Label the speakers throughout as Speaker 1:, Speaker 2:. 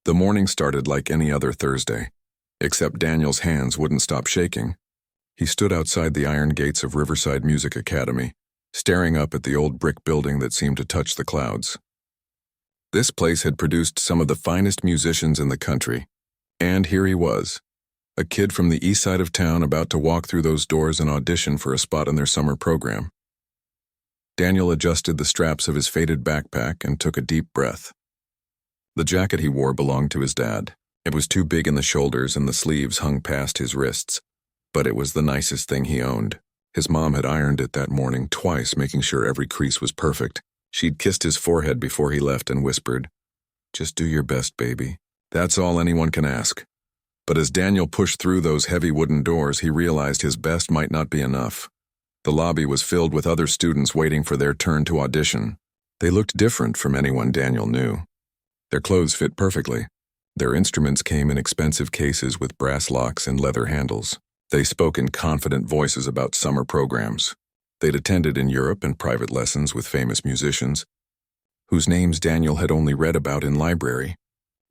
Speaker 1: The morning started like any other Thursday, except Daniel's hands wouldn't stop shaking. He stood outside the iron gates of Riverside Music Academy, staring up at the old brick building that seemed to touch the clouds. This place had produced some of the finest musicians in the country, and here he was, a kid from the east side of town about to walk through those doors and audition for a spot in their summer program. Daniel adjusted the straps of his faded backpack and took a deep breath. The jacket he wore belonged to his dad. It was too big in the shoulders and the sleeves hung past his wrists, but it was the nicest thing he owned. His mom had ironed it that morning twice, making sure every crease was perfect. She'd kissed his forehead before he left and whispered, "Just do your best, baby. That's all anyone can ask." But as Daniel pushed through those heavy wooden doors, he realized his best might not be enough. The lobby was filled with other students waiting for their turn to audition. They looked different from anyone Daniel knew. Their clothes fit perfectly. Their instruments came in expensive cases with brass locks and leather handles. They spoke in confident voices about summer programs. They'd attended in Europe and private lessons with famous musicians, whose names Daniel had only read about in library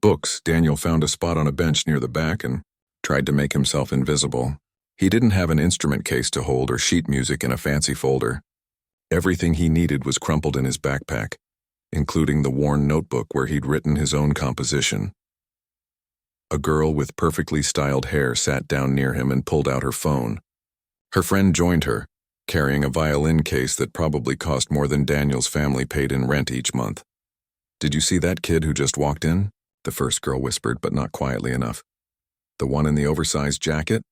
Speaker 1: books. Daniel found a spot on a bench near the back and tried to make himself invisible. He didn't have an instrument case to hold or sheet music in a fancy folder. Everything he needed was crumpled in his backpack, including the worn notebook where he'd written his own composition. A girl with perfectly styled hair sat down near him and pulled out her phone. Her friend joined her, carrying a violin case that probably cost more than Daniel's family paid in rent each month. "Did you see that kid who just walked in?" the first girl whispered, but not quietly enough. "The one in the oversized jacket?"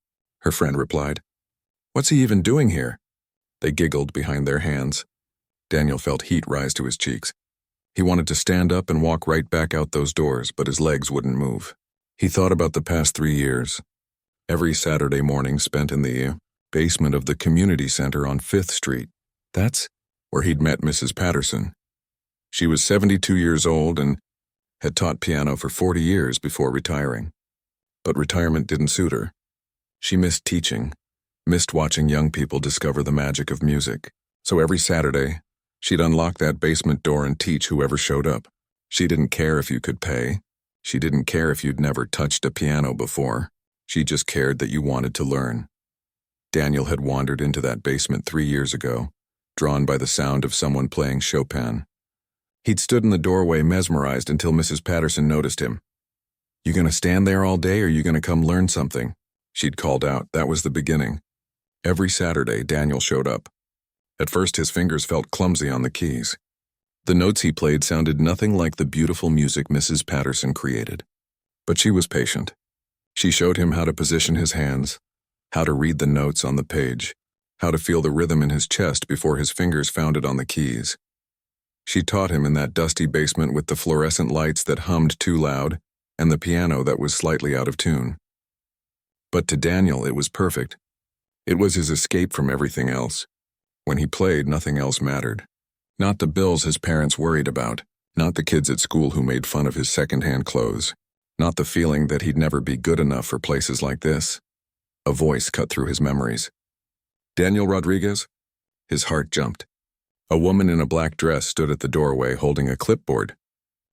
Speaker 1: her friend replied. "What's he even doing here?" They giggled behind their hands. Daniel felt heat rise to his cheeks. He wanted to stand up and walk right back out those doors, but his legs wouldn't move. He thought about the past 3 years. Every Saturday morning spent in the basement of the community center on 5th Street. That's where he'd met Mrs. Patterson. She was 72 years old and had taught piano for 40 years before retiring. But retirement didn't suit her. She missed teaching, missed watching young people discover the magic of music. So every Saturday, she'd unlock that basement door and teach whoever showed up. She didn't care if you could pay. She didn't care if you'd never touched a piano before. She just cared that you wanted to learn. Daniel had wandered into that basement 3 years ago, drawn by the sound of someone playing Chopin. He'd stood in the doorway mesmerized until Mrs. Patterson noticed him. "You gonna stand there all day or you gonna come learn something?" she'd called out. That was the beginning. Every Saturday, Daniel showed up. At first, his fingers felt clumsy on the keys. The notes he played sounded nothing like the beautiful music Mrs. Patterson created. But she was patient. She showed him how to position his hands, how to read the notes on the page, how to feel the rhythm in his chest before his fingers found it on the keys. She taught him in that dusty basement with the fluorescent lights that hummed too loud and the piano that was slightly out of tune. But to Daniel, it was perfect. It was his escape from everything else. When he played, nothing else mattered. Not the bills his parents worried about, not the kids at school who made fun of his secondhand clothes, not the feeling that he'd never be good enough for places like this. A voice cut through his memories. "Daniel Rodriguez?" His heart jumped. A woman in a black dress stood at the doorway holding a clipboard.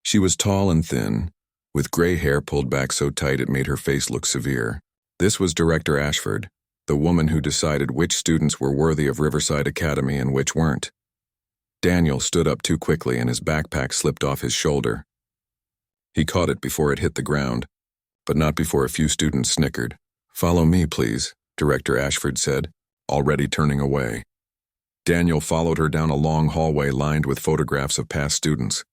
Speaker 1: She was tall and thin, with gray hair pulled back so tight it made her face look severe. This was Director Ashford, the woman who decided which students were worthy of Riverside Academy and which weren't. Daniel stood up too quickly and his backpack slipped off his shoulder. He caught it before it hit the ground, but not before a few students snickered. "Follow me, please," Director Ashford said, already turning away. Daniel followed her down a long hallway lined with photographs of past students.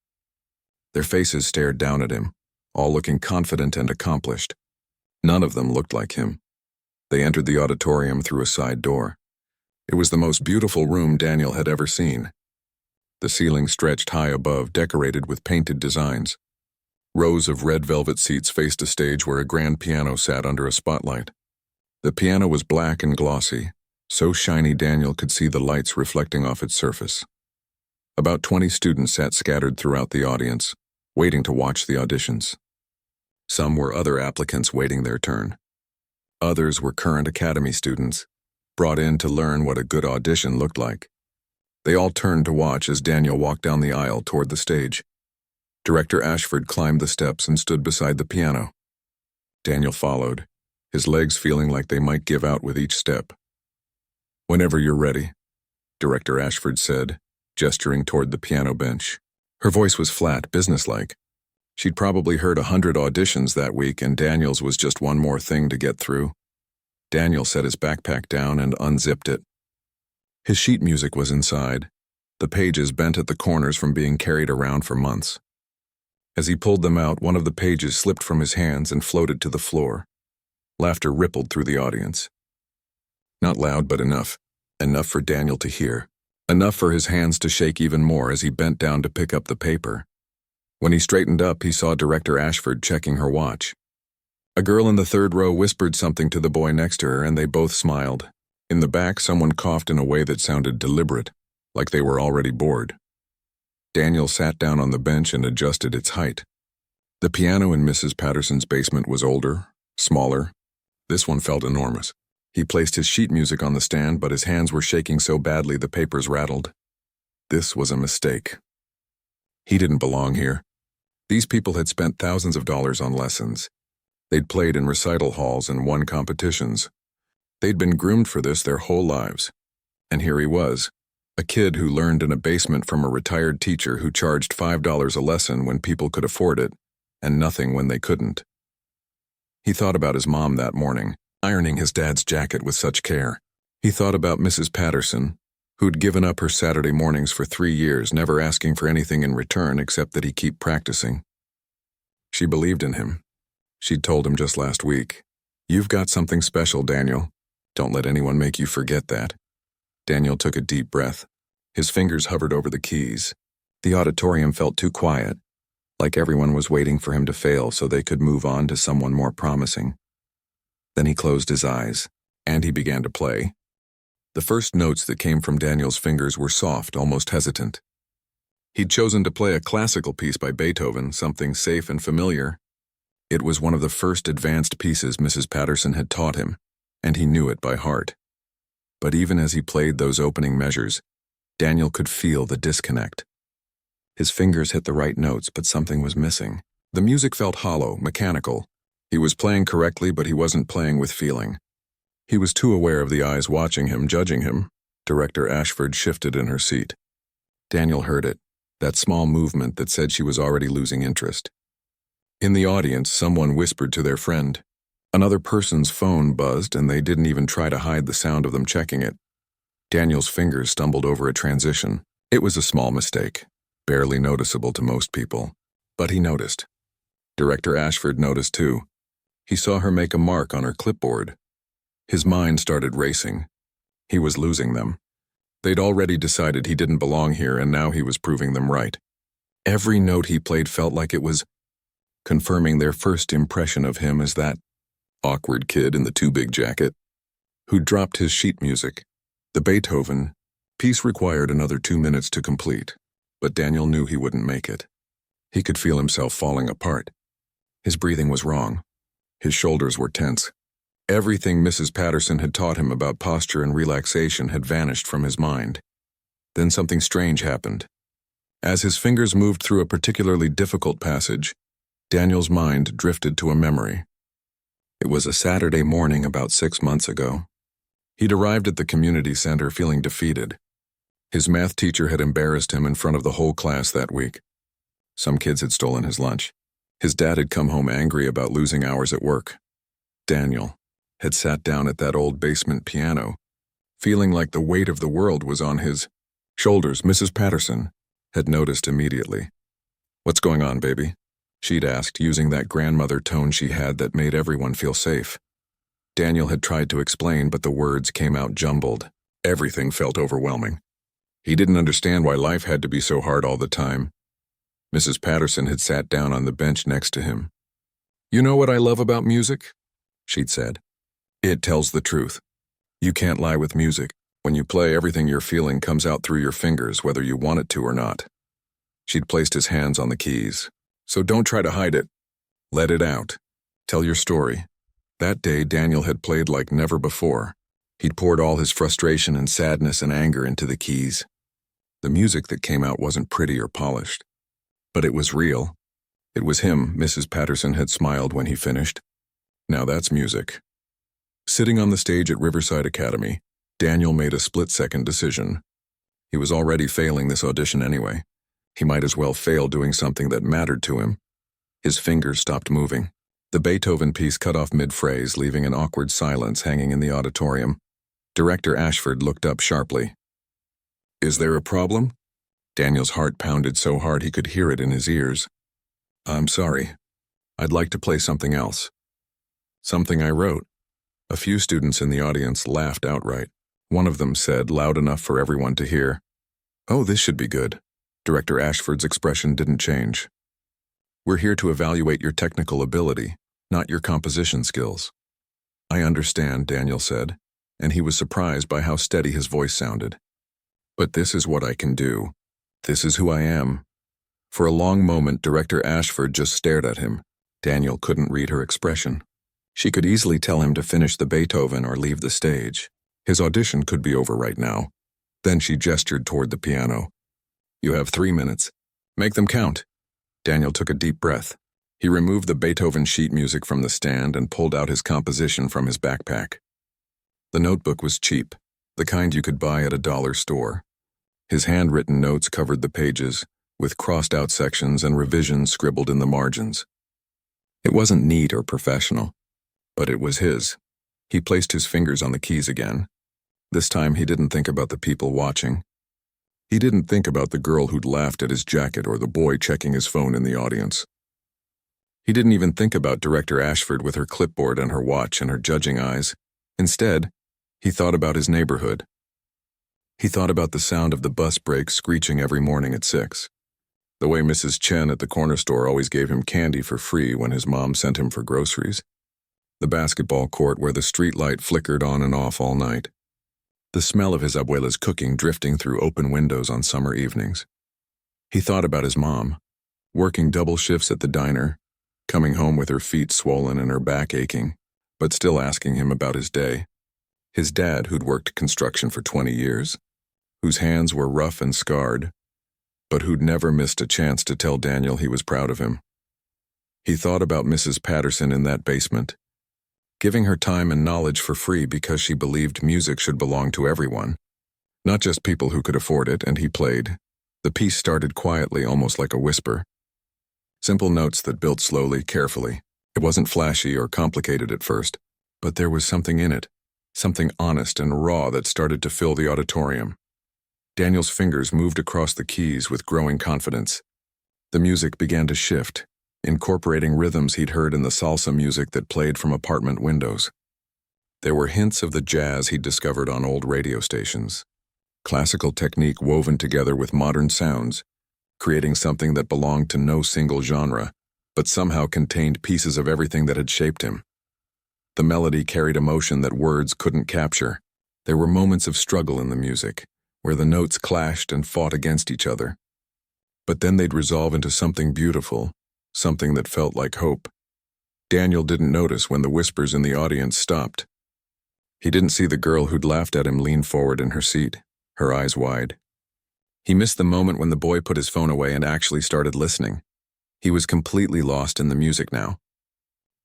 Speaker 1: Their faces stared down at him, all looking confident and accomplished. None of them looked like him. They entered the auditorium through a side door. It was the most beautiful room Daniel had ever seen. The ceiling stretched high above, decorated with painted designs. Rows of red velvet seats faced a stage where a grand piano sat under a spotlight. The piano was black and glossy, so shiny Daniel could see the lights reflecting off its surface. About 20 students sat scattered throughout the audience, waiting to watch the auditions. Some were other applicants waiting their turn. Others were current academy students, brought in to learn what a good audition looked like. They all turned to watch as Daniel walked down the aisle toward the stage. Director Ashford climbed the steps and stood beside the piano. Daniel followed, his legs feeling like they might give out with each step. "Whenever you're ready," Director Ashford said, gesturing toward the piano bench. Her voice was flat, businesslike. She'd probably heard 100 auditions that week, and Daniel's was just one more thing to get through. Daniel set his backpack down and unzipped it. His sheet music was inside, the pages bent at the corners from being carried around for months. As he pulled them out, one of the pages slipped from his hands and floated to the floor. Laughter rippled through the audience. Not loud, but enough. Enough for Daniel to hear. Enough for his hands to shake even more as he bent down to pick up the paper. When he straightened up, he saw Director Ashford checking her watch. A girl in the third row whispered something to the boy next to her, and they both smiled. In the back, someone coughed in a way that sounded deliberate, like they were already bored. Daniel sat down on the bench and adjusted its height. The piano in Mrs. Patterson's basement was older, smaller. This one felt enormous. He placed his sheet music on the stand, but his hands were shaking so badly the papers rattled. This was a mistake. He didn't belong here. These people had spent thousands of dollars on lessons. They'd played in recital halls and won competitions. They'd been groomed for this their whole lives. And here he was, a kid who learned in a basement from a retired teacher who charged $5 a lesson when people could afford it, and nothing when they couldn't. He thought about his mom that morning, ironing his dad's jacket with such care. He thought about Mrs. Patterson, who'd given up her Saturday mornings for 3 years, never asking for anything in return except that he keep practicing. She believed in him. She'd told him just last week, "You've got something special, Daniel. Don't let anyone make you forget that." Daniel took a deep breath. His fingers hovered over the keys. The auditorium felt too quiet, like everyone was waiting for him to fail so they could move on to someone more promising. Then he closed his eyes, and he began to play. The first notes that came from Daniel's fingers were soft, almost hesitant. He'd chosen to play a classical piece by Beethoven, something safe and familiar. It was one of the first advanced pieces Mrs. Patterson had taught him, and he knew it by heart. But even as he played those opening measures, Daniel could feel the disconnect. His fingers hit the right notes, but something was missing. The music felt hollow, mechanical. He was playing correctly, but he wasn't playing with feeling. He was too aware of the eyes watching him, judging him. Director Ashford shifted in her seat. Daniel heard it, that small movement that said she was already losing interest. In the audience, someone whispered to their friend. Another person's phone buzzed, and they didn't even try to hide the sound of them checking it. Daniel's fingers stumbled over a transition. It was a small mistake, barely noticeable to most people, but he noticed. Director Ashford noticed too. He saw her make a mark on her clipboard. His mind started racing. He was losing them. They'd already decided he didn't belong here, and now he was proving them right. Every note he played felt like it was confirming their first impression of him as that awkward kid in the too-big jacket who dropped his sheet music. The Beethoven piece required another 2 minutes to complete, but Daniel knew he wouldn't make it. He could feel himself falling apart. His breathing was wrong. His shoulders were tense. Everything Mrs. Patterson had taught him about posture and relaxation had vanished from his mind. Then something strange happened. As his fingers moved through a particularly difficult passage, Daniel's mind drifted to a memory. It was a Saturday morning about 6 months ago. He'd arrived at the community center feeling defeated. His math teacher had embarrassed him in front of the whole class that week. Some kids had stolen his lunch. His dad had come home angry about losing hours at work. Daniel had sat down at that old basement piano, feeling like the weight of the world was on his shoulders. Mrs. Patterson had noticed immediately. "What's going on, baby?" she'd asked, using that grandmother tone she had that made everyone feel safe. Daniel had tried to explain, but the words came out jumbled. Everything felt overwhelming. He didn't understand why life had to be so hard all the time. Mrs. Patterson had sat down on the bench next to him. "You know what I love about music?" she'd said. "It tells the truth. You can't lie with music. When you play, everything you're feeling comes out through your fingers, whether you want it to or not." She'd placed his hands on the keys. "So don't try to hide it. Let it out. Tell your story." That day, Daniel had played like never before. He'd poured all his frustration and sadness and anger into the keys. The music that came out wasn't pretty or polished, but it was real. It was him Mrs. Patterson had smiled when he finished. Now that's music. Sitting on the stage at Riverside Academy, Daniel made a split-second decision. He was already failing this audition anyway. He might as well fail doing something that mattered to him. His fingers stopped moving. The Beethoven piece cut off mid-phrase, leaving an awkward silence hanging in the auditorium. Director Ashford looked up sharply. "Is there a problem?" Daniel's heart pounded so hard he could hear it in his ears. "I'm sorry. I'd like to play something else. Something I wrote." A few students in the audience laughed outright. One of them said, loud enough for everyone to hear, "Oh, this should be good." Director Ashford's expression didn't change. "We're here to evaluate your technical ability, not your composition skills." "I understand," Daniel said, and he was surprised by how steady his voice sounded. "But this is what I can do. This is who I am." For a long moment, Director Ashford just stared at him. Daniel couldn't read her expression. She could easily tell him to finish the Beethoven or leave the stage. His audition could be over right now. Then she gestured toward the piano. "You have 3 minutes. Make them count." Daniel took a deep breath. He removed the Beethoven sheet music from the stand and pulled out his composition from his backpack. The notebook was cheap, the kind you could buy at a dollar store. His handwritten notes covered the pages, with crossed-out sections and revisions scribbled in the margins. It wasn't neat or professional, but it was his. He placed his fingers on the keys again. This time he didn't think about the people watching. He didn't think about the girl who'd laughed at his jacket or the boy checking his phone in the audience. He didn't even think about Director Ashford with her clipboard and her watch and her judging eyes. Instead, he thought about his neighborhood. He thought about the sound of the bus brakes screeching every morning at 6. The way Mrs. Chen at the corner store always gave him candy for free when his mom sent him for groceries. The basketball court where the street light flickered on and off all night. The smell of his abuela's cooking drifting through open windows on summer evenings. He thought about his mom, working double shifts at the diner, coming home with her feet swollen and her back aching, but still asking him about his day. His dad, who'd worked construction for 20 years, whose hands were rough and scarred, but who'd never missed a chance to tell Daniel he was proud of him. He thought about Mrs. Patterson in that basement, giving her time and knowledge for free because she believed music should belong to everyone, not just people who could afford it, and he played. The piece started quietly, almost like a whisper. Simple notes that built slowly, carefully. It wasn't flashy or complicated at first, but there was something in it, something honest and raw that started to fill the auditorium. Daniel's fingers moved across the keys with growing confidence. The music began to shift, incorporating rhythms he'd heard in the salsa music that played from apartment windows. There were hints of the jazz he'd discovered on old radio stations. Classical technique woven together with modern sounds, creating something that belonged to no single genre, but somehow contained pieces of everything that had shaped him. The melody carried emotion that words couldn't capture. There were moments of struggle in the music, where the notes clashed and fought against each other. But then they'd resolve into something beautiful, something that felt like hope. Daniel didn't notice when the whispers in the audience stopped. He didn't see the girl who'd laughed at him lean forward in her seat, her eyes wide. He missed the moment when the boy put his phone away and actually started listening. He was completely lost in the music now.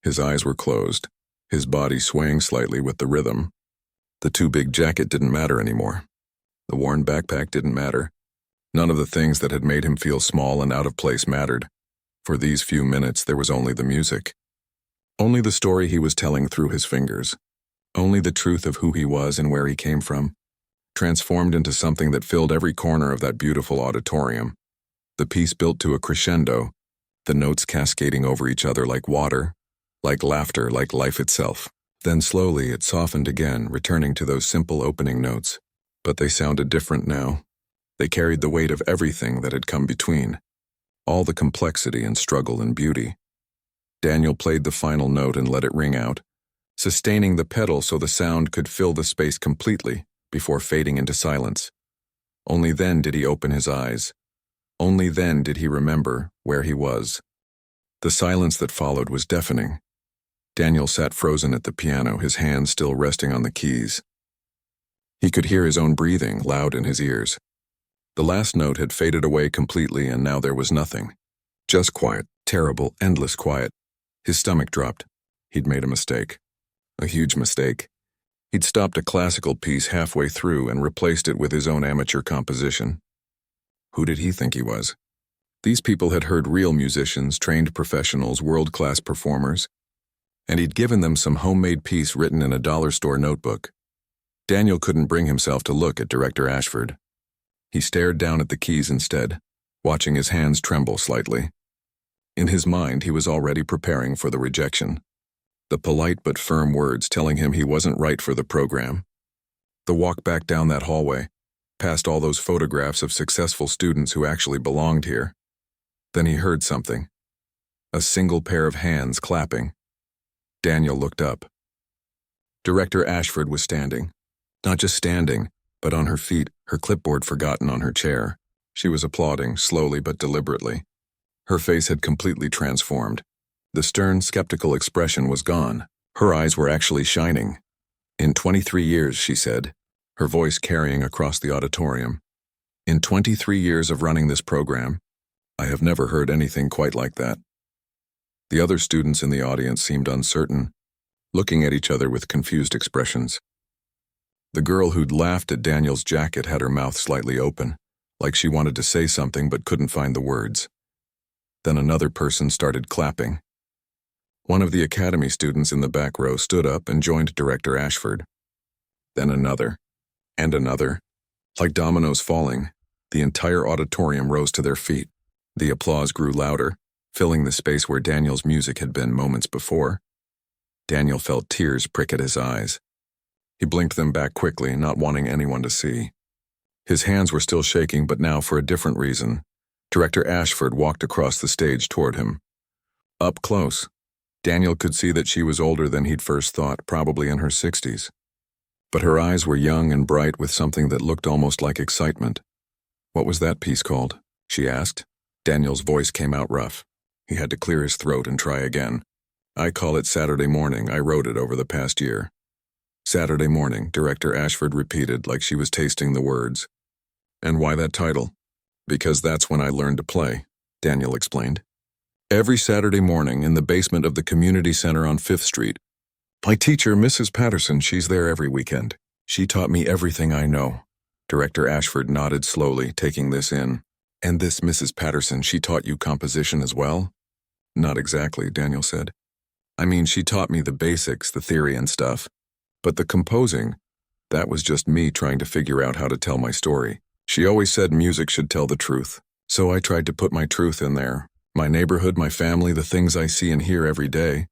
Speaker 1: His eyes were closed, his body swaying slightly with the rhythm. The too big jacket didn't matter anymore. The worn backpack didn't matter. None of the things that had made him feel small and out of place mattered. For these few minutes, there was only the music. Only the story he was telling through his fingers. Only the truth of who he was and where he came from, transformed into something that filled every corner of that beautiful auditorium. The piece built to a crescendo, the notes cascading over each other like water, like laughter, like life itself. Then slowly it softened again, returning to those simple opening notes. But they sounded different now. They carried the weight of everything that had come between, all the complexity and struggle and beauty. Daniel played the final note and let it ring out, sustaining the pedal so the sound could fill the space completely before fading into silence. Only then did he open his eyes. Only then did he remember where he was. The silence that followed was deafening. Daniel sat frozen at the piano, his hands still resting on the keys. He could hear his own breathing loud in his ears. The last note had faded away completely, and now there was nothing. Just quiet, terrible, endless quiet. His stomach dropped. He'd made a mistake. A huge mistake. He'd stopped a classical piece halfway through and replaced it with his own amateur composition. Who did he think he was? These people had heard real musicians, trained professionals, world-class performers, and he'd given them some homemade piece written in a dollar store notebook. Daniel couldn't bring himself to look at Director Ashford. He stared down at the keys instead, watching his hands tremble slightly. In his mind, he was already preparing for the rejection. The polite but firm words telling him he wasn't right for the program. The walk back down that hallway, past all those photographs of successful students who actually belonged here. Then he heard something. A single pair of hands clapping. Daniel looked up. Director Ashford was standing. Not just standing, but on her feet, her clipboard forgotten on her chair. She was applauding, slowly but deliberately. Her face had completely transformed. The stern, skeptical expression was gone. Her eyes were actually shining. In 23 years, she said, her voice carrying across the auditorium. In 23 years of running this program, I have never heard anything quite like that. The other students in the audience seemed uncertain, looking at each other with confused expressions. The girl who'd laughed at Daniel's jacket had her mouth slightly open, like she wanted to say something but couldn't find the words. Then another person started clapping. One of the academy students in the back row stood up and joined Director Ashford. Then another, and another. Like dominoes falling, the entire auditorium rose to their feet. The applause grew louder, filling the space where Daniel's music had been moments before. Daniel felt tears prick at his eyes. He blinked them back quickly, not wanting anyone to see. His hands were still shaking, but now for a different reason. Director Ashford walked across the stage toward him. Up close, Daniel could see that she was older than he'd first thought, probably in her 60s. But her eyes were young and bright with something that looked almost like excitement. "What was that piece called?" she asked. Daniel's voice came out rough. He had to clear his throat and try again. "I call it Saturday Morning. I wrote it over the past year." Saturday Morning, Director Ashford repeated like she was tasting the words. "And why that title?" "Because that's when I learned to play," Daniel explained. "Every Saturday morning in the basement of the community center on 5th Street. My teacher, Mrs. Patterson, she's there every weekend. She taught me everything I know." Director Ashford nodded slowly, taking this in. "And this Mrs. Patterson, she taught you composition as well?" "Not exactly," Daniel said. "I mean, she taught me the basics, the theory and stuff. But the composing, that was just me trying to figure out how to tell my story. She always said music should tell the truth. So I tried to put my truth in there. My neighborhood, my family, the things I see and hear every day."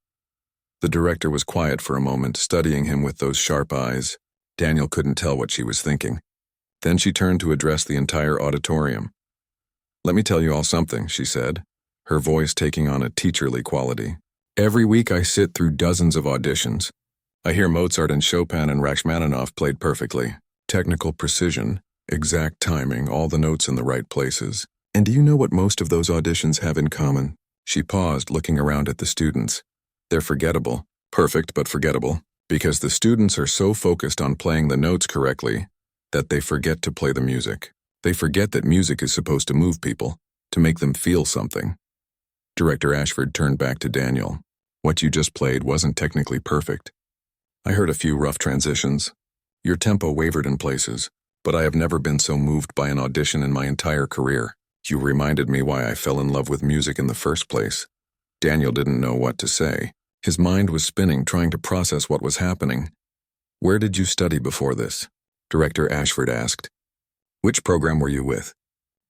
Speaker 1: The director was quiet for a moment, studying him with those sharp eyes. Daniel couldn't tell what she was thinking. Then she turned to address the entire auditorium. "Let me tell you all something," she said, her voice taking on a teacherly quality. "Every week I sit through dozens of auditions. I hear Mozart and Chopin and Rachmaninoff played perfectly. Technical precision, exact timing, all the notes in the right places. And do you know what most of those auditions have in common?" She paused, looking around at the students. "They're forgettable. Perfect, but forgettable. Because the students are so focused on playing the notes correctly that they forget to play the music. They forget that music is supposed to move people, to make them feel something." Director Ashford turned back to Daniel. "What you just played wasn't technically perfect. I heard a few rough transitions. Your tempo wavered in places, but I have never been so moved by an audition in my entire career. You reminded me why I fell in love with music in the first place." Daniel didn't know what to say. His mind was spinning, trying to process what was happening. "Where did you study before this?" Director Ashford asked. "Which program were you with?"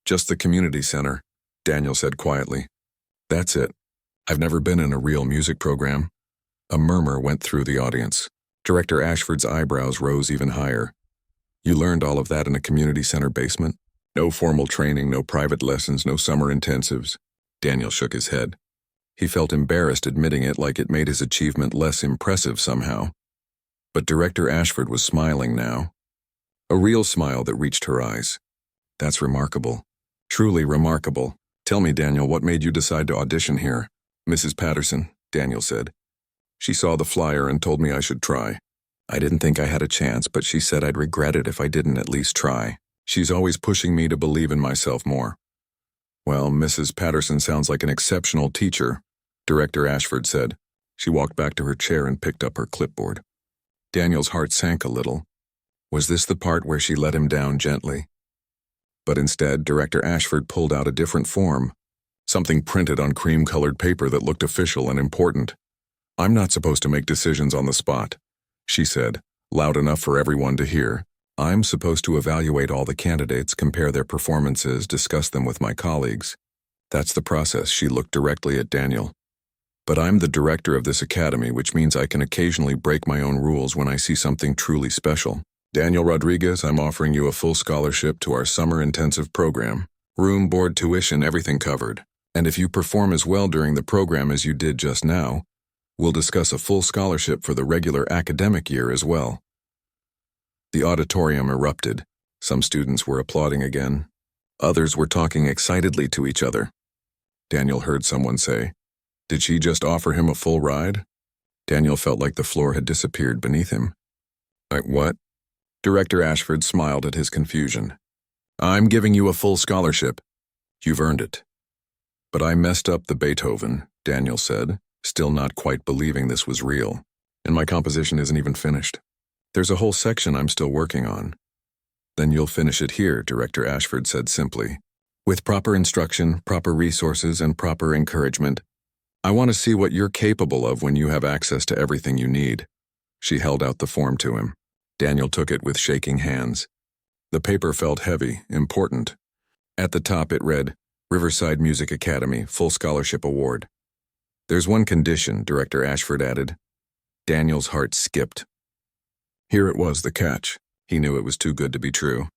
Speaker 1: "Just the community center," Daniel said quietly. "That's it. I've never been in a real music program." A murmur went through the audience. Director Ashford's eyebrows rose even higher. "You learned all of that in a community center basement? No formal training, no private lessons, no summer intensives?" Daniel shook his head. He felt embarrassed admitting it, like it made his achievement less impressive somehow. But Director Ashford was smiling now. A real smile that reached her eyes. "That's remarkable. Truly remarkable. Tell me, Daniel, what made you decide to audition here?" "Mrs. Patterson," Daniel said. "She saw the flyer and told me I should try. I didn't think I had a chance, but she said I'd regret it if I didn't at least try. She's always pushing me to believe in myself more." Well, Mrs. Patterson sounds like an exceptional teacher, Director Ashford said. She walked back to her chair and picked up her clipboard. Daniel's heart sank a little. Was this the part where she let him down gently? But instead, Director Ashford pulled out a different form, something printed on cream-colored paper that looked official and important. I'm not supposed to make decisions on the spot, she said, loud enough for everyone to hear. I'm supposed to evaluate all the candidates, compare their performances, discuss them with my colleagues. That's the process. She looked directly at Daniel. But I'm the director of this academy, which means I can occasionally break my own rules when I see something truly special. Daniel Rodriguez, I'm offering you a full scholarship to our summer intensive program. Room, board, tuition, everything covered. And if you perform as well during the program as you did just now, we'll discuss a full scholarship for the regular academic year as well. The auditorium erupted. Some students were applauding again. Others were talking excitedly to each other. Daniel heard someone say, "Did she just offer him a full ride?" Daniel felt like the floor had disappeared beneath him. What? Director Ashford smiled at his confusion. I'm giving you a full scholarship. You've earned it. But I messed up the Beethoven, Daniel said, still not quite believing this was real. And my composition isn't even finished. There's a whole section I'm still working on. Then you'll finish it here, Director Ashford said simply. With proper instruction, proper resources, and proper encouragement. I want to see what you're capable of when you have access to everything you need. She held out the form to him. Daniel took it with shaking hands. The paper felt heavy, important. At the top it read, Riverside Music Academy, Full Scholarship Award. There's one condition, Director Ashford added. Daniel's heart skipped. Here it was, the catch. He knew it was too good to be true.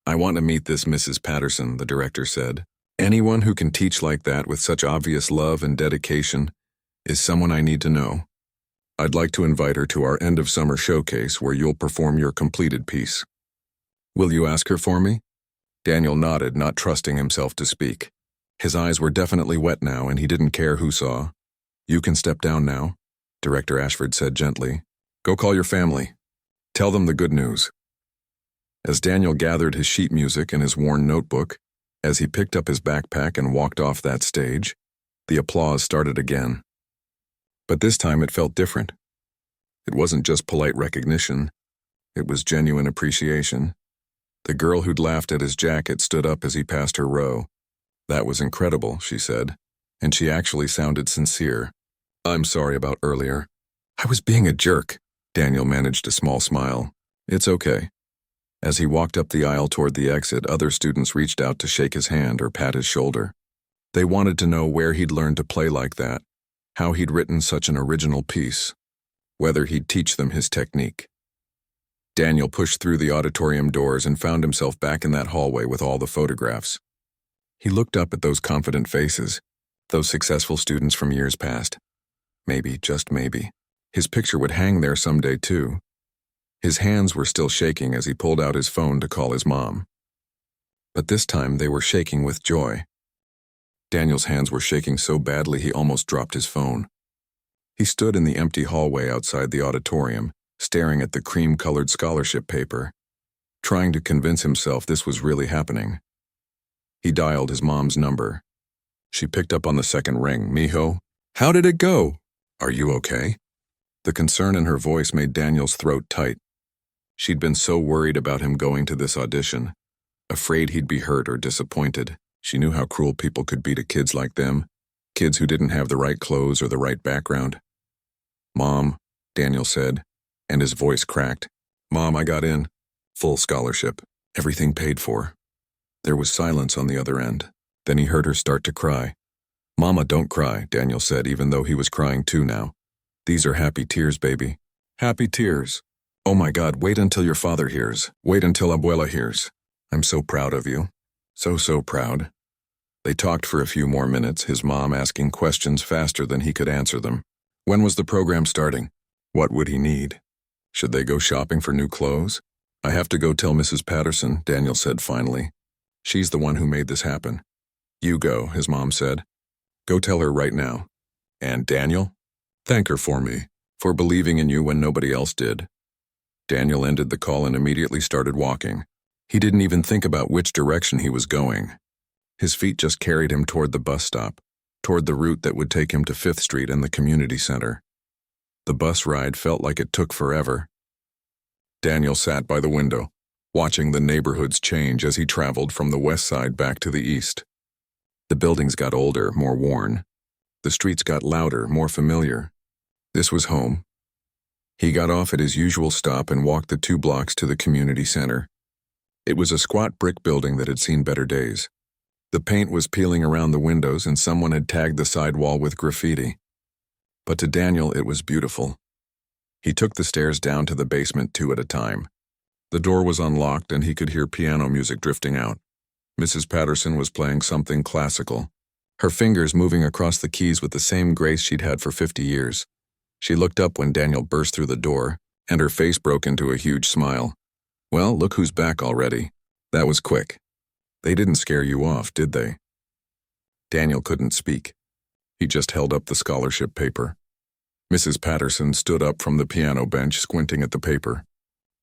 Speaker 1: I want to meet this Mrs. Patterson, the director said. Anyone who can teach like that with such obvious love and dedication is someone I need to know. I'd like to invite her to our end-of-summer showcase where you'll perform your completed piece. Will you ask her for me? Daniel nodded, not trusting himself to speak. His eyes were definitely wet now, and he didn't care who saw. You can step down now, Director Ashford said gently. Go call your family. Tell them the good news. As Daniel gathered his sheet music and his worn notebook, as he picked up his backpack and walked off that stage, the applause started again. But this time it felt different. It wasn't just polite recognition. It was genuine appreciation. The girl who'd laughed at his jacket stood up as he passed her row. That was incredible, she said, and she actually sounded sincere. I'm sorry about earlier. I was being a jerk. Daniel managed a small smile. It's okay. As he walked up the aisle toward the exit, other students reached out to shake his hand or pat his shoulder. They wanted to know where he'd learned to play like that, how he'd written such an original piece, whether he'd teach them his technique. Daniel pushed through the auditorium doors and found himself back in that hallway with all the photographs. He looked up at those confident faces, those successful students from years past. Maybe, just maybe, his picture would hang there someday too. His hands were still shaking as he pulled out his phone to call his mom. But this time they were shaking with joy. Daniel's hands were shaking so badly he almost dropped his phone. He stood in the empty hallway outside the auditorium, staring at the cream-colored scholarship paper, trying to convince himself this was really happening. He dialed his mom's number. She picked up on the second ring. Mijo, how did it go? Are you okay? The concern in her voice made Daniel's throat tight. She'd been so worried about him going to this audition, afraid he'd be hurt or disappointed. She knew how cruel people could be to kids like them, kids who didn't have the right clothes or the right background. Mom, Daniel said, and his voice cracked. Mom, I got in. Full scholarship. Everything paid for. There was silence on the other end. Then he heard her start to cry. Mama, don't cry, Daniel said, even though he was crying too now. These are happy tears, baby. Happy tears. Oh my God, wait until your father hears. Wait until Abuela hears. I'm so proud of you. So proud. They talked for a few more minutes, his mom asking questions faster than he could answer them. When was the program starting? What would he need? Should they go shopping for new clothes? I have to go tell Mrs. Patterson, Daniel said finally. She's the one who made this happen. You go, his mom said. Go tell her right now. And Daniel? Thank her for me, for believing in you when nobody else did. Daniel ended the call and immediately started walking. He didn't even think about which direction he was going. His feet just carried him toward the bus stop, toward the route that would take him to 5th Street and the community center. The bus ride felt like it took forever. Daniel sat by the window, watching the neighborhoods change as he traveled from the west side back to the east. The buildings got older, more worn. The streets got louder, more familiar. This was home. He got off at his usual stop and walked the 2 blocks to the community center. It was a squat brick building that had seen better days. The paint was peeling around the windows and someone had tagged the sidewall with graffiti. But to Daniel, it was beautiful. He took the stairs down to the basement 2 at a time. The door was unlocked and he could hear piano music drifting out. Mrs. Patterson was playing something classical, her fingers moving across the keys with the same grace she'd had for 50 years. She looked up when Daniel burst through the door, and her face broke into a huge smile. "Well, look who's back already. That was quick. They didn't scare you off, did they?" Daniel couldn't speak. He just held up the scholarship paper. Mrs. Patterson stood up from the piano bench, squinting at the paper.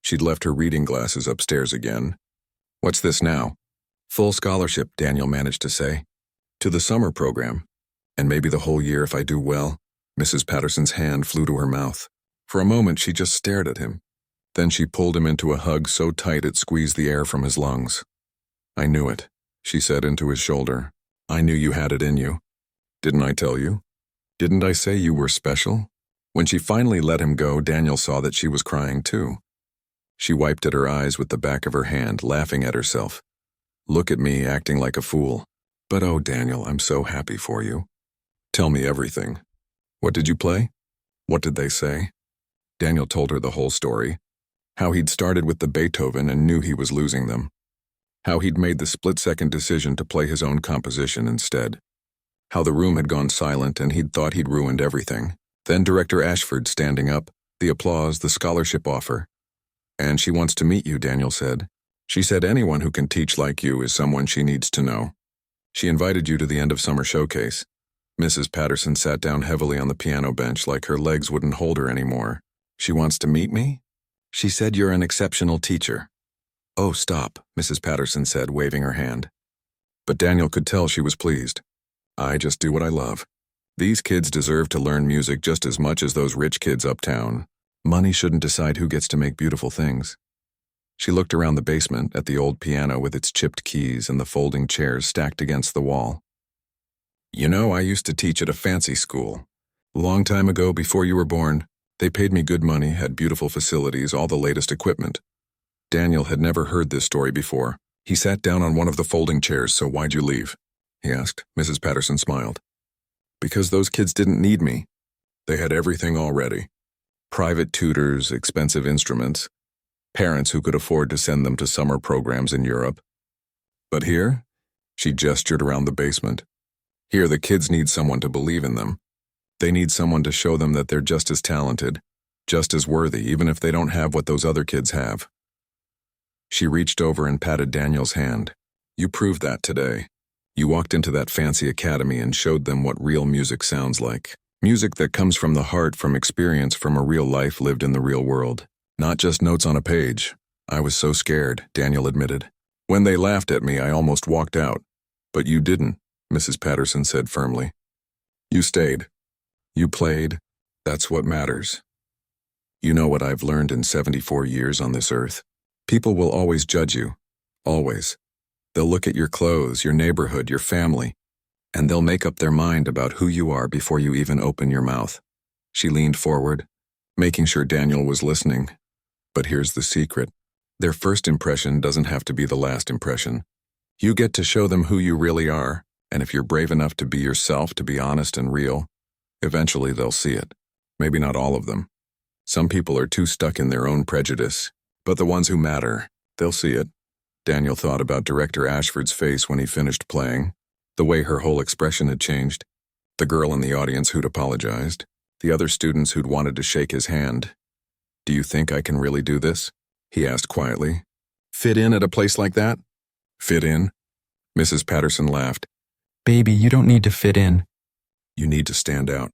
Speaker 1: She'd left her reading glasses upstairs again. "What's this now?" "Full scholarship," Daniel managed to say. "To the summer program. And maybe the whole year if I do well." Mrs. Patterson's hand flew to her mouth. For a moment, she just stared at him. Then she pulled him into a hug so tight it squeezed the air from his lungs. "I knew it," she said into his shoulder. "I knew you had it in you. Didn't I tell you? Didn't I say you were special?" When she finally let him go, Daniel saw that she was crying too. She wiped at her eyes with the back of her hand, laughing at herself. "Look at me acting like a fool. But oh, Daniel, I'm so happy for you. Tell me everything. What did you play? What did they say?" Daniel told her the whole story. How he'd started with the Beethoven and knew he was losing them. How he'd made the split-second decision to play his own composition instead. How the room had gone silent and he'd thought he'd ruined everything. Then Director Ashford standing up, the applause, the scholarship offer. "And she wants to meet you," Daniel said. "She said anyone who can teach like you is someone she needs to know. She invited you to the end of summer showcase." Mrs. Patterson sat down heavily on the piano bench like her legs wouldn't hold her anymore. "She wants to meet me? She said you're an exceptional teacher." "Oh, stop," Mrs. Patterson said, waving her hand. But Daniel could tell she was pleased. "I just do what I love. These kids deserve to learn music just as much as those rich kids uptown. Money shouldn't decide who gets to make beautiful things." She looked around the basement at the old piano with its chipped keys and the folding chairs stacked against the wall. "You know, I used to teach at a fancy school. A long time ago, before you were born. They paid me good money, had beautiful facilities, all the latest equipment." Daniel had never heard this story before. He sat down on one of the folding chairs. "So why'd you leave?" he asked. Mrs. Patterson smiled. "Because those kids didn't need me. They had everything already. Private tutors, expensive instruments, parents who could afford to send them to summer programs in Europe. But here," she gestured around the basement, "here the kids need someone to believe in them. They need someone to show them that they're just as talented, just as worthy, even if they don't have what those other kids have." She reached over and patted Daniel's hand. "You proved that today. You walked into that fancy academy and showed them what real music sounds like. Music that comes from the heart, from experience, from a real life lived in the real world. Not just notes on a page." "I was so scared," Daniel admitted. "When they laughed at me, I almost walked out. But you didn't," Mrs. Patterson said firmly. "You stayed. You played. That's what matters. You know what I've learned in 74 years on this earth? People will always judge you. Always. They'll look at your clothes, your neighborhood, your family, and they'll make up their mind about who you are before you even open your mouth." She leaned forward, making sure Daniel was listening. "But here's the secret. Their first impression doesn't have to be the last impression. You get to show them who you really are, and if you're brave enough to be yourself, to be honest and real, eventually they'll see it. Maybe not all of them. Some people are too stuck in their own prejudice, but the ones who matter, they'll see it." Daniel thought about Director Ashford's face when he finished playing, the way her whole expression had changed, the girl in the audience who'd apologized, the other students who'd wanted to shake his hand. "Do you think I can really do this?" he asked quietly. "Fit in at a place like that?" "Fit in?" Mrs. Patterson laughed.
Speaker 2: "Baby, you don't need to fit in.
Speaker 1: You need to stand out.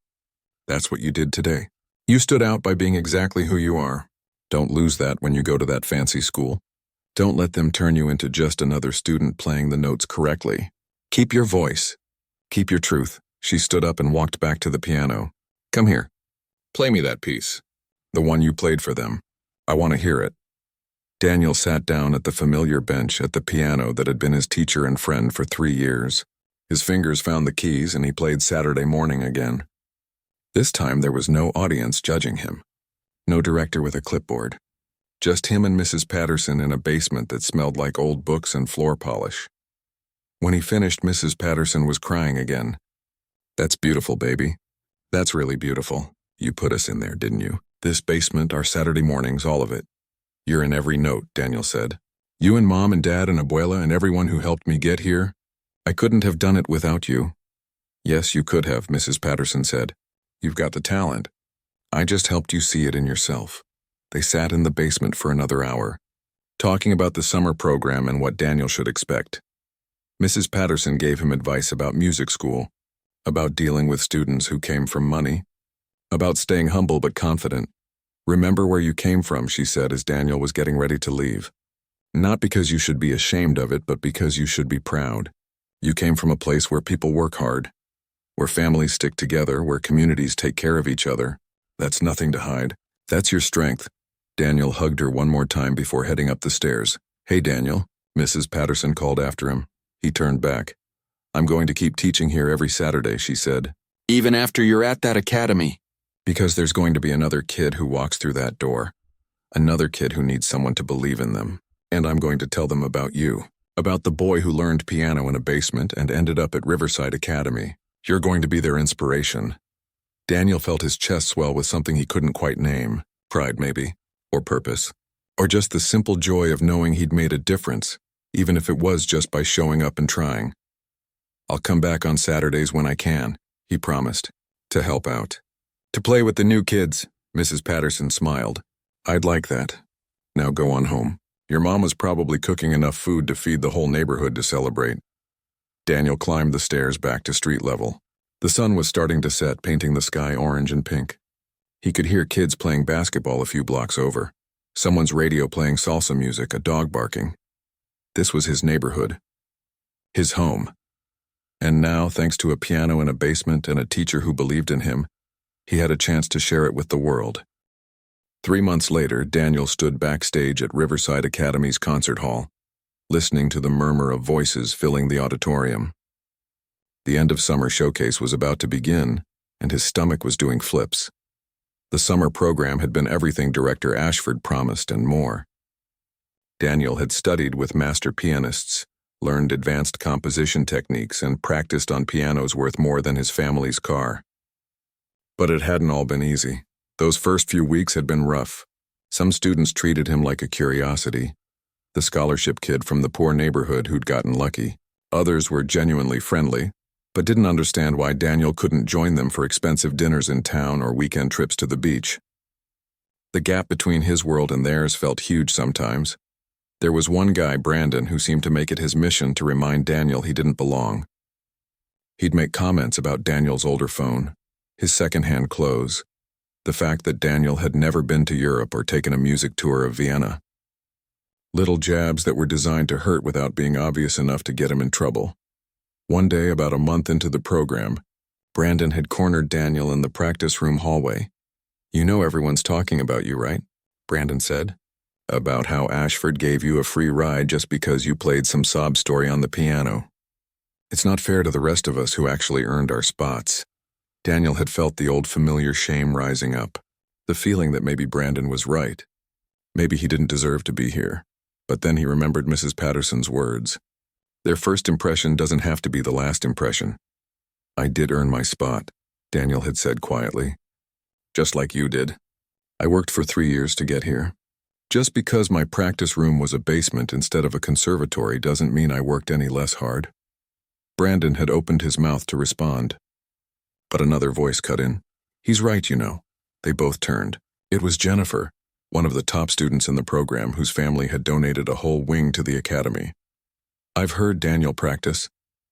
Speaker 1: That's what you did today. You stood out by being exactly who you are. Don't lose that when you go to that fancy school. Don't let them turn you into just another student playing the notes correctly. Keep your voice. Keep your truth. She stood up and walked back to the piano. Come here. Play me that piece. The one you played for them. I want to hear it. Daniel sat down at the familiar bench at the piano that had been his teacher and friend for 3 years. His fingers found the keys and he played Saturday Morning again. This time there was no audience judging him. No director with a clipboard. Just him and Mrs. Patterson in a basement that smelled like old books and floor polish. When he finished, Mrs. Patterson was crying again. That's beautiful, baby. That's really beautiful. You put us in there, didn't you? This basement, our Saturday mornings, all of it. You're in every note, Daniel said. You and Mom and Dad and Abuela and everyone who helped me get here. I couldn't have done it without you. Yes, you could have, Mrs. Patterson said. You've got the talent. I just helped you see it in yourself. They sat in the basement for another hour, talking about the summer program and what Daniel should expect. Mrs. Patterson gave him advice about music school, about dealing with students who came from money, about staying humble but confident. Remember where you came from, she said as Daniel was getting ready to leave. Not because you should be ashamed of it, but because you should be proud. You came from a place where people work hard, where families stick together, where communities take care of each other. That's nothing to hide. That's your strength. Daniel hugged her one more time before heading up the stairs. Hey, Daniel, Mrs. Patterson called after him. He turned back. I'm going to keep teaching here every Saturday, she said. Even after you're at that academy? Because there's going to be another kid who walks through that door. Another kid who needs someone to believe in them. And I'm going to tell them about you. About the boy who learned piano in a basement and ended up at Riverside Academy. You're going to be their inspiration. Daniel felt his chest swell with something he couldn't quite name. Pride, maybe. Or purpose. Or just the simple joy of knowing he'd made a difference, even if it was just by showing up and trying. I'll come back on Saturdays when I can, he promised, to help out. To play with the new kids, Mrs. Patterson smiled. I'd like that. Now go on home. Your mom was probably cooking enough food to feed the whole neighborhood to celebrate. Daniel climbed the stairs back to street level. The sun was starting to set, painting the sky orange and pink. He could hear kids playing basketball a few blocks over. Someone's radio playing salsa music, a dog barking. This was his neighborhood. His home. And now, thanks to a piano in a basement and a teacher who believed in him, he had a chance to share it with the world. 3 months later, Daniel stood backstage at Riverside Academy's concert hall, listening to the murmur of voices filling the auditorium. The end of summer showcase was about to begin, and his stomach was doing flips. The summer program had been everything Director Ashford promised and more. Daniel had studied with master pianists, learned advanced composition techniques, and practiced on pianos worth more than his family's car. But it hadn't all been easy. Those first few weeks had been rough. Some students treated him like a curiosity, the scholarship kid from the poor neighborhood who'd gotten lucky. Others were genuinely friendly, but didn't understand why Daniel couldn't join them for expensive dinners in town or weekend trips to the beach. The gap between his world and theirs felt huge sometimes. There was one guy, Brandon, who seemed to make it his mission to remind Daniel he didn't belong. He'd make comments about Daniel's older phone, his secondhand clothes, the fact that Daniel had never been to Europe or taken a music tour of Vienna. Little jabs that were designed to hurt without being obvious enough to get him in trouble. One day, about a month into the program, Brandon had cornered Daniel in the practice room hallway. You know everyone's talking about you, right? Brandon said. About how Ashford gave you a free ride just because you played some sob story on the piano. It's not fair to the rest of us who actually earned our spots. Daniel had felt the old familiar shame rising up, the feeling that maybe Brandon was right. Maybe he didn't deserve to be here. But then he remembered Mrs. Patterson's words. Their first impression doesn't have to be the last impression. I did earn my spot, Daniel had said quietly. Just like you did. I worked for 3 years to get here. Just because my practice room was a basement instead of a conservatory doesn't mean I worked any less hard. Brandon had opened his mouth to respond. But another voice cut in. He's right, you know. They both turned. It was Jennifer, one of the top students in the program whose family had donated a whole wing to the academy. I've heard Daniel practice,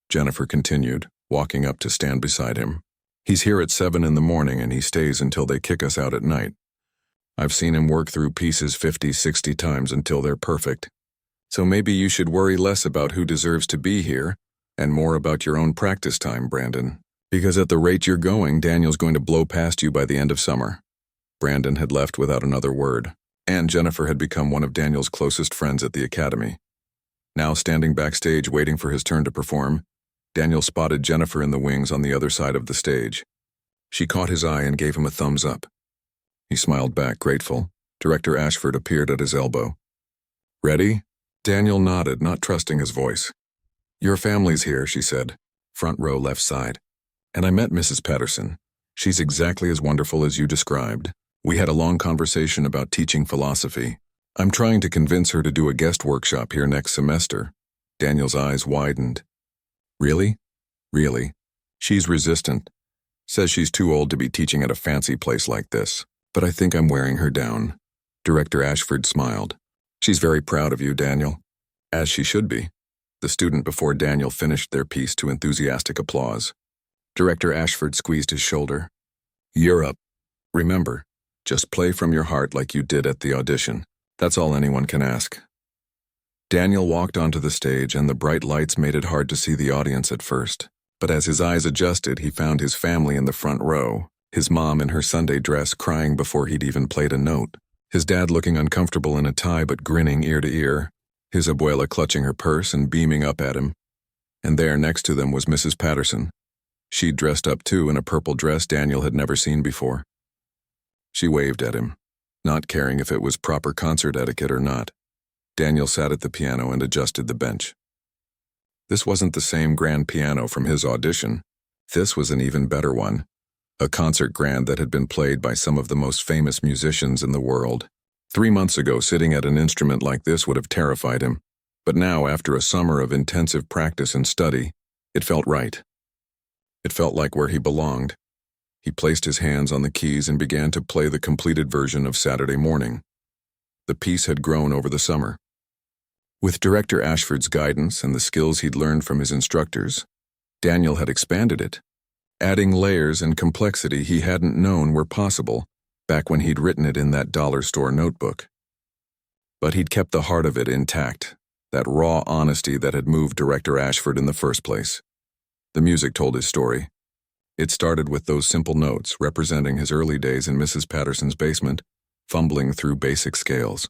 Speaker 1: Jennifer continued, walking up to stand beside him. He's here at 7 in the morning and he stays until they kick us out at night. I've seen him work through pieces 50, 60 times until they're perfect. So maybe you should worry less about who deserves to be here And more about your own practice time, Brandon. Because at the rate you're going, Daniel's going to blow past you by the end of summer. Brandon had left without another word, and Jennifer had become one of Daniel's closest friends at the academy. Now standing backstage waiting for his turn to perform, Daniel spotted Jennifer in the wings on the other side of the stage. She caught his eye and gave him a thumbs up. He smiled back, grateful. Director Ashford appeared at his elbow. "Ready?" Daniel nodded, not trusting his voice. "Your family's here," she said, front row left side. "And I met Mrs. Patterson. She's exactly as wonderful as you described. We had a long conversation about teaching philosophy. I'm trying to convince her to do a guest workshop here next semester." Daniel's eyes widened. "Really? Really? She's resistant. Says she's too old to be teaching at a fancy place like this. But I think I'm wearing her down." Director Ashford smiled. "She's very proud of you, Daniel." As she should be. The student before Daniel finished their piece to enthusiastic applause. Director Ashford squeezed his shoulder. "You're up. Remember, just play from your heart like you did at the audition. That's all anyone can ask." Daniel walked onto the stage, and the bright lights made it hard to see the audience at first. But as his eyes adjusted, he found his family in the front row, his mom in her Sunday dress crying before he'd even played a note, his dad looking uncomfortable in a tie but grinning ear to ear, his abuela clutching her purse and beaming up at him. And there next to them was Mrs. Patterson. She'd dressed up too in a purple dress Daniel had never seen before. She waved at him, not caring if it was proper concert etiquette or not. Daniel sat at the piano and adjusted the bench. This wasn't the same grand piano from his audition. This was an even better one. A concert grand that had been played by some of the most famous musicians in the world. 3 months ago, sitting at an instrument like this would have terrified him. But now, after a summer of intensive practice and study, it felt right. It felt like where he belonged. He placed his hands on the keys and began to play the completed version of Saturday Morning. The piece had grown over the summer. With Director Ashford's guidance and the skills he'd learned from his instructors, Daniel had expanded it, adding layers and complexity he hadn't known were possible back when he'd written it in that dollar store notebook. But he'd kept the heart of it intact, that raw honesty that had moved Director Ashford in the first place. The music told his story. It started with those simple notes representing his early days in Mrs. Patterson's basement, fumbling through basic scales.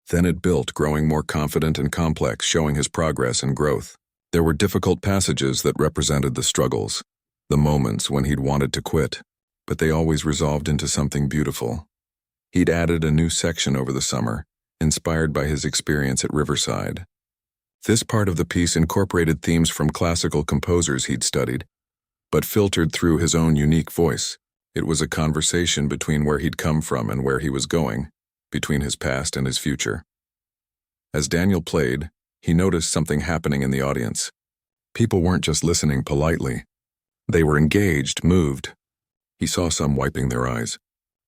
Speaker 1: Then it built, growing more confident and complex, showing his progress and growth. There were difficult passages that represented the struggles, the moments when he'd wanted to quit, but they always resolved into something beautiful. He'd added a new section over the summer, inspired by his experience at Riverside. This part of the piece incorporated themes from classical composers he'd studied, but filtered through his own unique voice. It was a conversation between where he'd come from and where he was going, between his past and his future. As Daniel played, he noticed something happening in the audience. People weren't just listening politely. They were engaged, moved. He saw some wiping their eyes,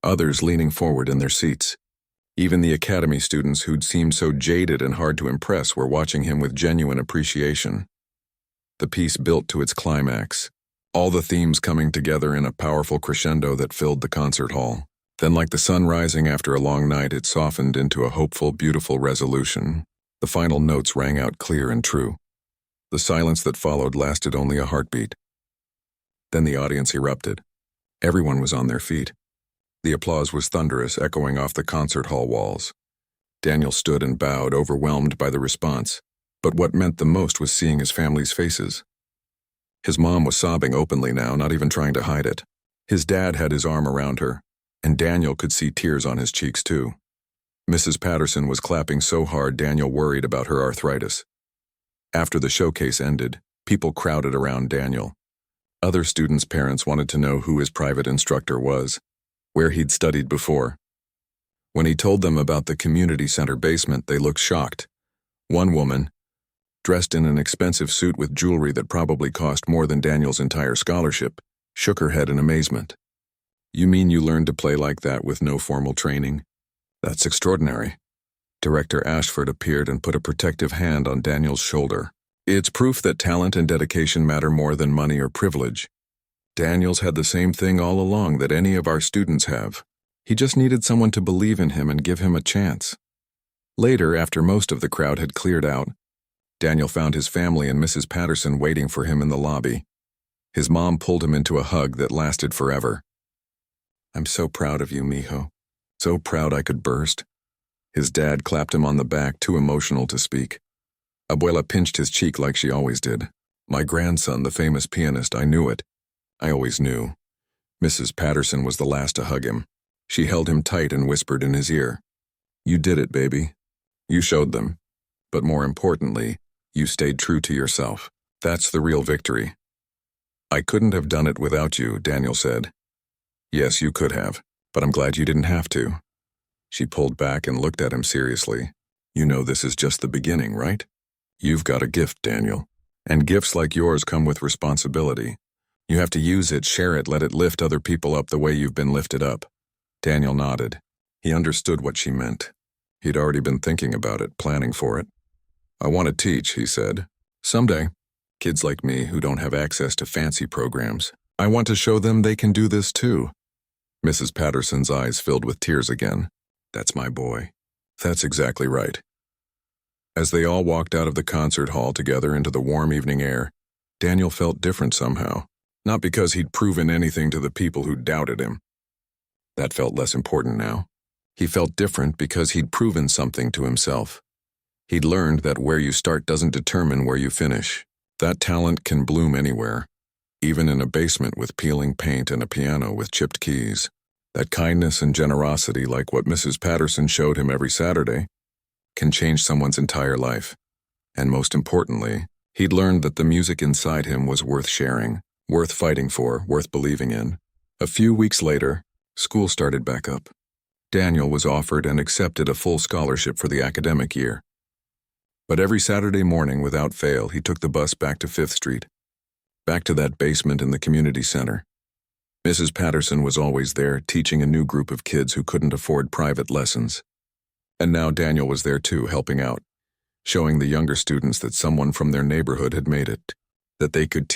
Speaker 1: others leaning forward in their seats. Even the academy students who'd seemed so jaded and hard to impress were watching him with genuine appreciation. The piece built to its climax, all the themes coming together in a powerful crescendo that filled the concert hall. Then, like the sun rising after a long night, it softened into a hopeful, beautiful resolution. The final notes rang out clear and true. The silence that followed lasted only a heartbeat. Then the audience erupted. Everyone was on their feet. The applause was thunderous, echoing off the concert hall walls. Daniel stood and bowed, overwhelmed by the response. But what meant the most was seeing his family's faces. His mom was sobbing openly now, not even trying to hide it. His dad had his arm around her, and Daniel could see tears on his cheeks too. Mrs. Patterson was clapping so hard Daniel worried about her arthritis. After the showcase ended, people crowded around Daniel. Other students' parents wanted to know who his private instructor was, where he'd studied before. When he told them about the community center basement, they looked shocked. One woman, dressed in an expensive suit with jewelry that probably cost more than Daniel's entire scholarship, shook her head in amazement. "You mean you learned to play like that with no formal training? That's extraordinary." Director Ashford appeared and put a protective hand on Daniel's shoulder. "It's proof that talent and dedication matter more than money or privilege. Daniel's had the same thing all along that any of our students have. He just needed someone to believe in him and give him a chance." Later, after most of the crowd had cleared out, Daniel found his family and Mrs. Patterson waiting for him in the lobby. His mom pulled him into a hug that lasted forever. "I'm so proud of you, mijo. So proud I could burst." His dad clapped him on the back, too emotional to speak. Abuela pinched his cheek like she always did. "My grandson, the famous pianist, I knew it. I always knew." Mrs. Patterson was the last to hug him. She held him tight and whispered in his ear, "You did it, baby. You showed them. But more importantly, you stayed true to yourself. That's the real victory." "I couldn't have done it without you," Daniel said. "Yes, you could have, but I'm glad you didn't have to." She pulled back and looked at him seriously. "You know this is just the beginning, right? You've got a gift, Daniel. And gifts like yours come with responsibility. You have to use it, share it, let it lift other people up the way you've been lifted up." Daniel nodded. He understood what she meant. He'd already been thinking about it, planning for it. "I want to teach," he said. "Someday. Kids like me who don't have access to fancy programs. I want to show them they can do this too." Mrs. Patterson's eyes filled with tears again. "That's my boy." "That's exactly right." As they all walked out of the concert hall together into the warm evening air, Daniel felt different somehow. Not because he'd proven anything to the people who doubted him. That felt less important now. He felt different because he'd proven something to himself. He'd learned that where you start doesn't determine where you finish. That talent can bloom anywhere, even in a basement with peeling paint and a piano with chipped keys. That kindness and generosity, like what Mrs. Patterson showed him every Saturday, can change someone's entire life. And most importantly, he'd learned that the music inside him was worth sharing, worth fighting for, worth believing in. A few weeks later, school started back up. Daniel was offered and accepted a full scholarship for the academic year. But every Saturday morning, without fail, he took the bus back to 5th Street, back to that basement in the community center. Mrs. Patterson was always there, teaching a new group of kids who couldn't afford private lessons. And now Daniel was there too, helping out, showing the younger students that someone from their neighborhood had made it, that they could